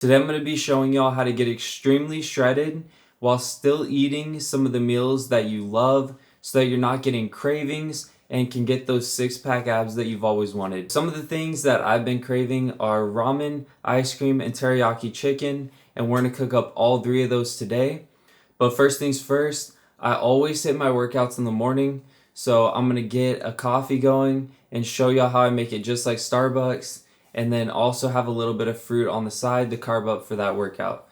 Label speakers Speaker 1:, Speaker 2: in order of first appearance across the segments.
Speaker 1: Today I'm going to be showing y'all how to get extremely shredded while still eating some of the meals that you love so that you're not getting cravings and can get those six-pack abs that you've always wanted. Some of the things that I've been craving are ramen, ice cream, and teriyaki chicken, and we're going to cook up all three of those today. But first things first, I always hit my workouts in the morning, so I'm going to get a coffee going and show y'all how I make it just like Starbucks, and then also have a little bit of fruit on the side to carb up for that workout.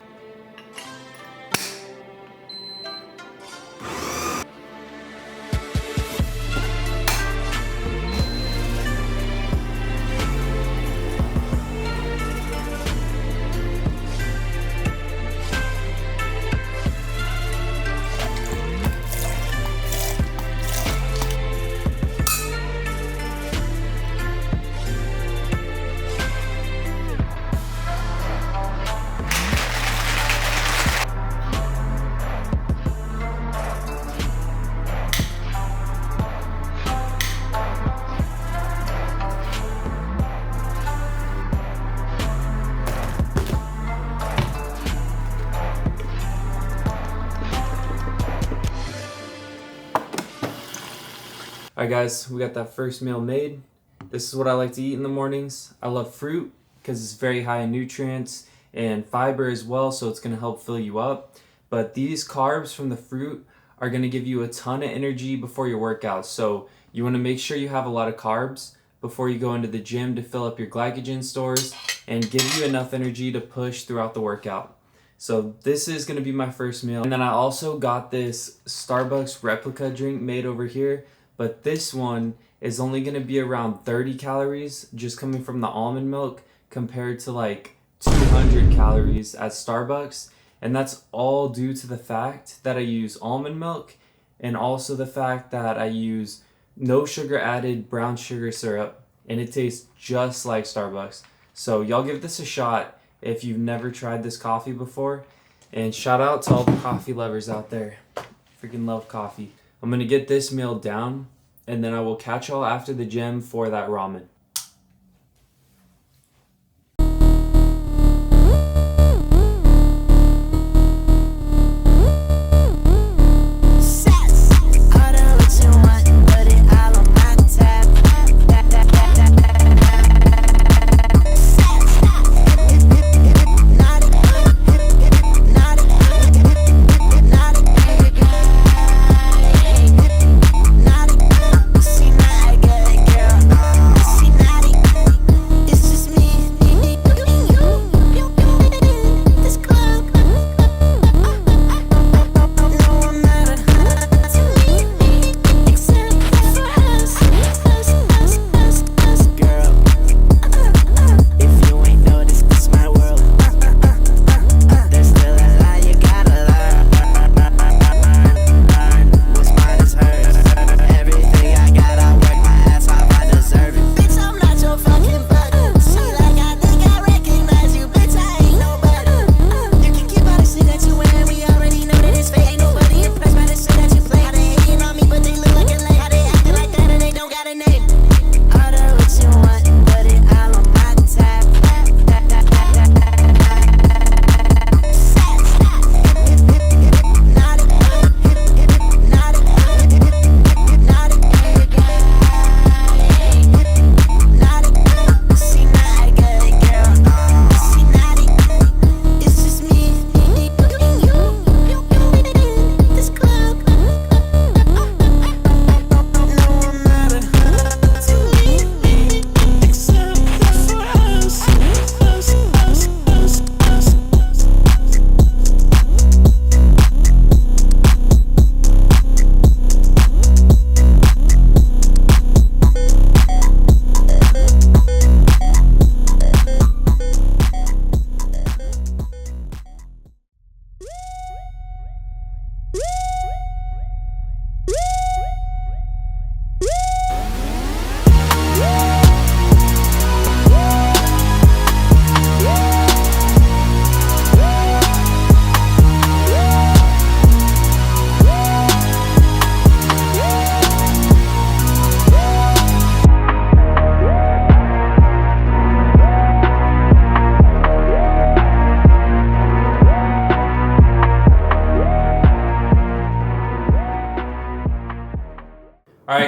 Speaker 1: Alright guys, we got that first meal made. This is what I like to eat in the mornings. I love fruit because it's very high in nutrients and fiber as well, so it's going to help fill you up. But these carbs from the fruit are going to give you a ton of energy before your workout. So you want to make sure you have a lot of carbs before you go into the gym to fill up your glycogen stores and give you enough energy to push throughout the workout. So this is going to be my first meal. And then I also got this Starbucks replica drink made over here. But this one is only going to be around 30 calories just coming from the almond milk compared to like 200 calories at Starbucks. And that's all due to the fact that I use almond milk and also the fact that I use no sugar added brown sugar syrup, and it tastes just like Starbucks. So y'all give this a shot if you've never tried this coffee before. And shout out to all the coffee lovers out there. Freaking love coffee. I'm going to get this meal down, and then I will catch y'all after the gym for that ramen.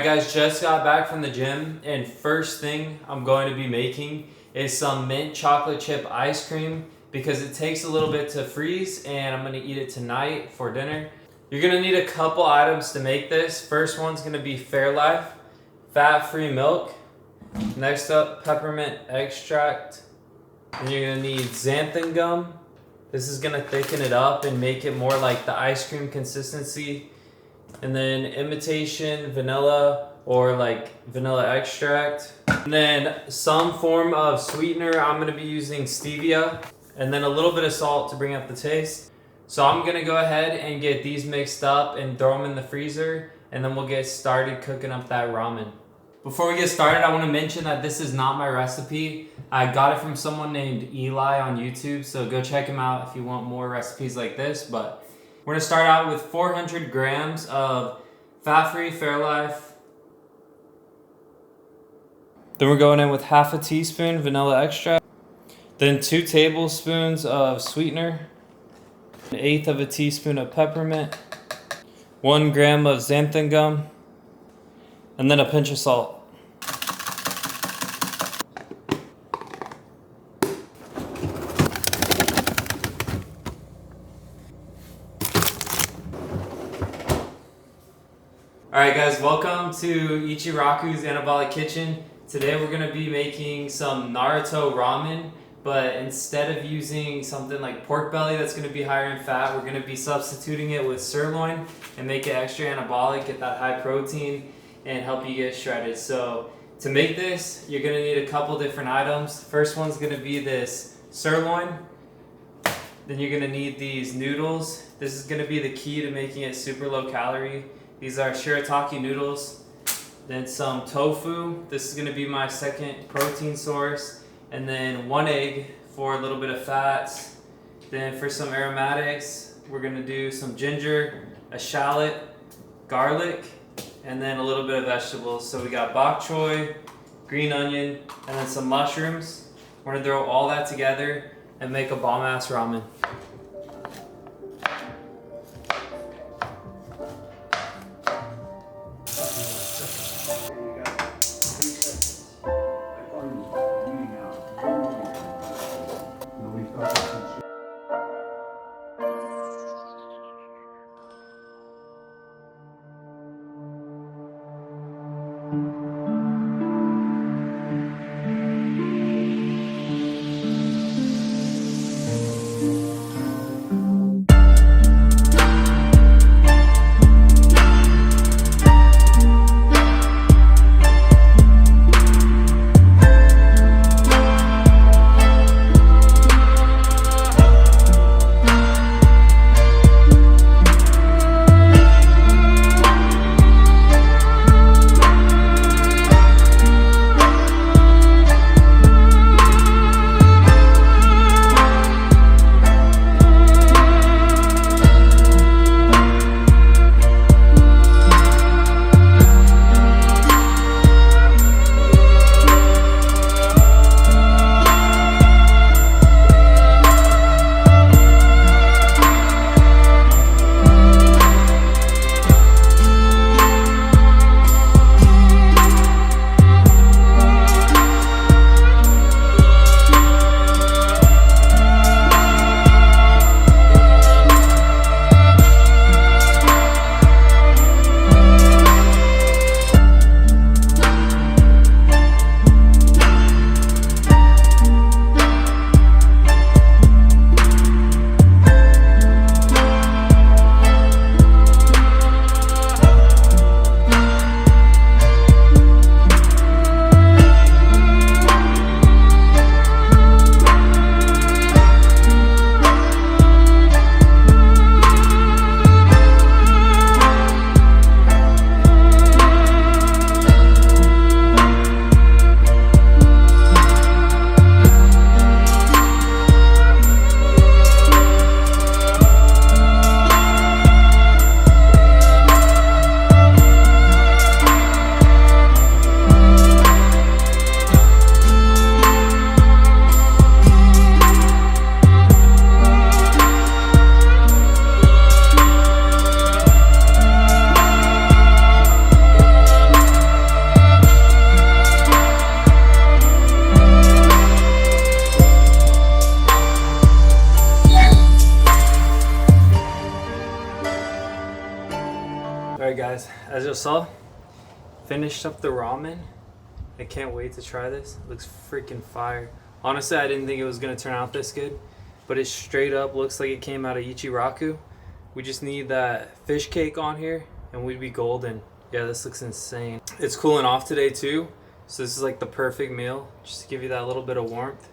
Speaker 1: Alright guys, just got back from the gym, and first thing I'm going to be making is some mint chocolate chip ice cream because it takes a little bit to freeze, and I'm going to eat it tonight for dinner. You're going to need a couple items to make this. First one's going to be Fairlife fat-free milk. Next up, peppermint extract. Then you're going to need xanthan gum. This is going to thicken it up and make it more like the ice cream consistency. And then imitation vanilla or like vanilla extract. And then some form of sweetener. I'm going to be using stevia. And then a little bit of salt to bring up the taste. So I'm going to go ahead and get these mixed up and throw them in the freezer. And then we'll get started cooking up that ramen. Before we get started, I want to mention that this is not my recipe. I got it from someone named Eli on YouTube, so go check him out if you want more recipes like this. But we're going to start out with 400 grams of fat-free Fairlife. Then we're going in with half a teaspoon vanilla extract. Then 2 tablespoons of sweetener. 1/8 of a teaspoon of peppermint. 1 gram of xanthan gum. And then a pinch of salt. Alright guys, welcome to Ichiraku's Anabolic Kitchen. Today we're going to be making some Naruto ramen, but instead of using something like pork belly that's going to be higher in fat, we're going to be substituting it with sirloin and make it extra anabolic, get that high protein, and help you get shredded. So to make this, you're going to need a couple different items. First one's going to be this sirloin. Then you're going to need these noodles. This is going to be the key to making it super low calorie. These are shirataki noodles. Then some tofu. This is going to be my second protein source. And then 1 egg for a little bit of fats. Then for some aromatics, we're going to do some ginger, a shallot, garlic, and then a little bit of vegetables. So we got bok choy, green onion, and then some mushrooms. We're going to throw all that together and make a bomb-ass ramen. Alright guys, as you saw, finished up the ramen. I can't wait to try this. It looks freaking fire. Honestly, I didn't think it was going to turn out this good, but it straight up looks like it came out of Ichiraku. We just need that fish cake on here and we'd be golden. Yeah, this looks insane. It's cooling off today too, so this is like the perfect meal, just to give you that little bit of warmth.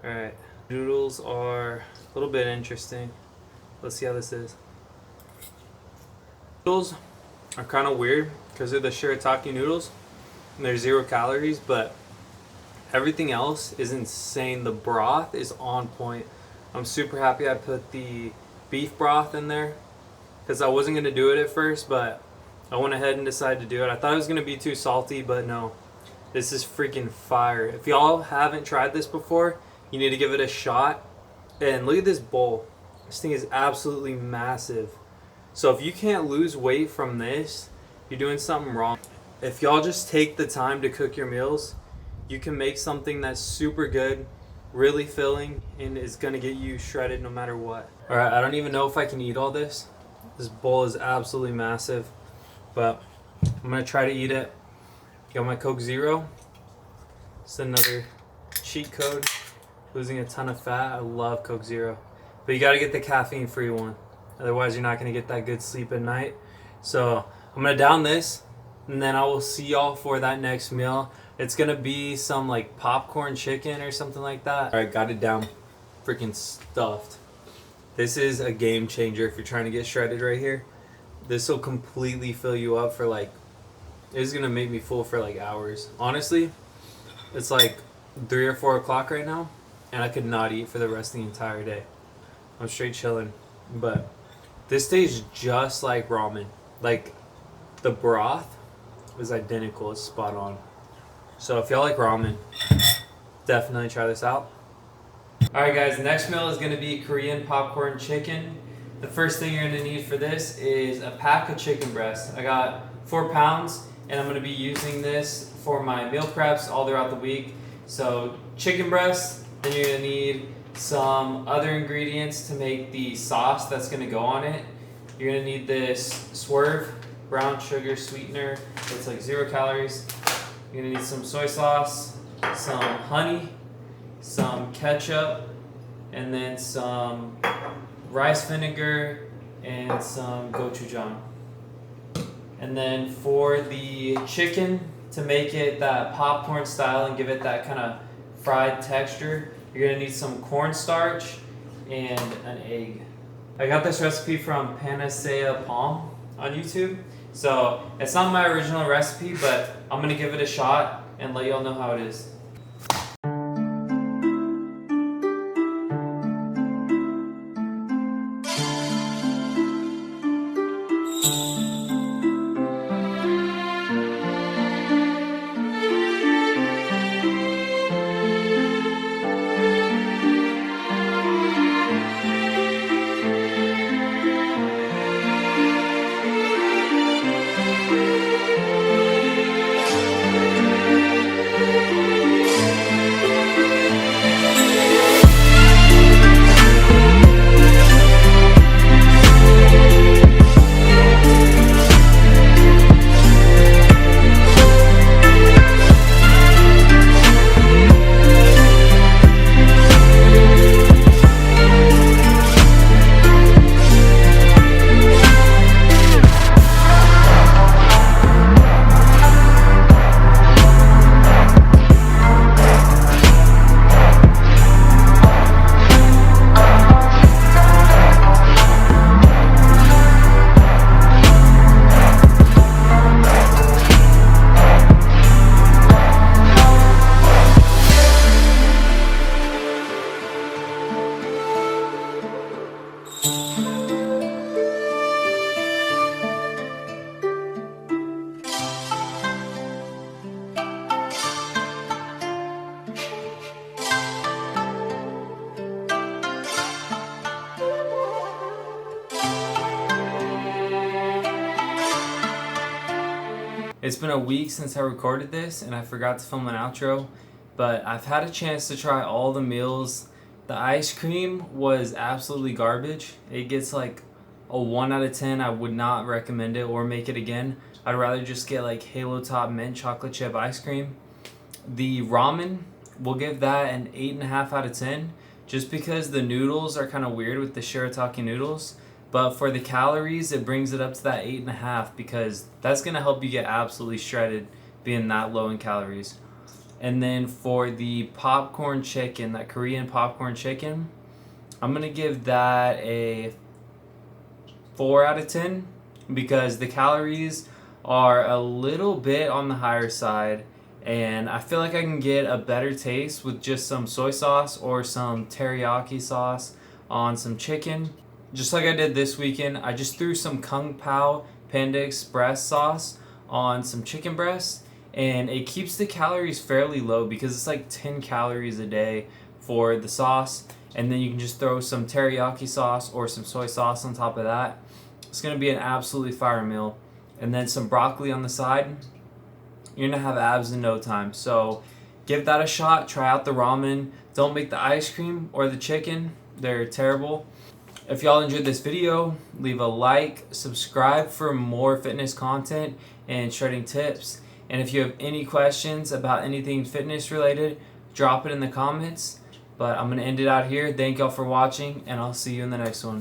Speaker 1: Alright, noodles are a little bit interesting. Let's see how this is. Noodles are kind of weird because they're the shirataki noodles and they're 0 calories, but everything else is insane. The broth is on point. I'm super happy I put the beef broth in there because I wasn't going to do it at first, but I went ahead and decided to do it. I thought it was going to be too salty, but no. This is freaking fire. If y'all haven't tried this before, you need to give it a shot. And look at this bowl. This thing is absolutely massive. So if you can't lose weight from this, you're doing something wrong. If y'all just take the time to cook your meals, you can make something that's super good, really filling, and is gonna get you shredded no matter what. Alright, I don't even know if I can eat all this. This bowl is absolutely massive, but I'm gonna try to eat it. Got my Coke Zero. It's another cheat code. Losing a ton of fat. I love Coke Zero. But you gotta get the caffeine free one. Otherwise you're not gonna get that good sleep at night. So I'm gonna down this and then I will see y'all for that next meal. It's gonna be some like popcorn chicken or something like that. Alright, got it down. Freaking stuffed. This is a game changer if you're trying to get shredded right here. This will completely fill you up for like, it's gonna make me full for like hours. Honestly, it's like 3 or 4 o'clock right now and I could not eat for the rest of the entire day. I'm straight chilling. But this tastes just like ramen. Like the broth is identical, it's spot on. So if y'all like ramen, definitely try this out. Alright guys, the next meal is going to be Korean popcorn chicken. The first thing you're going to need for this is a pack of chicken breasts. I got 4 pounds and I'm going to be using this for my meal preps all throughout the week. So chicken breasts, then you're going to need some other ingredients to make the sauce that's going to go on it. You're going to need this Swerve brown sugar sweetener. It's like 0 calories. You're going to need some soy sauce, some honey, some ketchup, and then some rice vinegar and some gochujang. And then for the chicken, to make it that popcorn style and give it that kind of fried texture, you're going to need some cornstarch and an egg. I got this recipe from Panacea Palm on YouTube. So it's not my original recipe, but I'm going to give it a shot and let y'all know how it is. It's been a week since I recorded this and I forgot to film an outro, but I've had a chance to try all the meals. The ice cream was absolutely garbage. It gets like a 1 out of 10. I would not recommend it or make it again. I'd rather just get like Halo Top mint chocolate chip ice cream. The ramen, we'll give that an 8.5 out of 10, just because the noodles are kind of weird with the shirataki noodles. But for the calories, it brings it up to that 8.5, because that's gonna help you get absolutely shredded being that low in calories. And then for the popcorn chicken, that Korean popcorn chicken, I'm gonna give that a 4 out of 10, because the calories are a little bit on the higher side, and I feel like I can get a better taste with just some soy sauce or some teriyaki sauce on some chicken. Just like I did this weekend, I just threw some Kung Pao Panda Express sauce on some chicken breast, and it keeps the calories fairly low because it's like 10 calories a day for the sauce, and then you can just throw some teriyaki sauce or some soy sauce on top of that. It's going to be an absolutely fire meal. And then some broccoli on the side. You're going to have abs in no time. So give that a shot. Try out the ramen. Don't make the ice cream or the chicken. They're terrible. If y'all enjoyed this video, leave a like, subscribe for more fitness content and shredding tips. And if you have any questions about anything fitness related, drop it in the comments. But I'm going to end it out here. Thank y'all for watching, and I'll see you in the next one.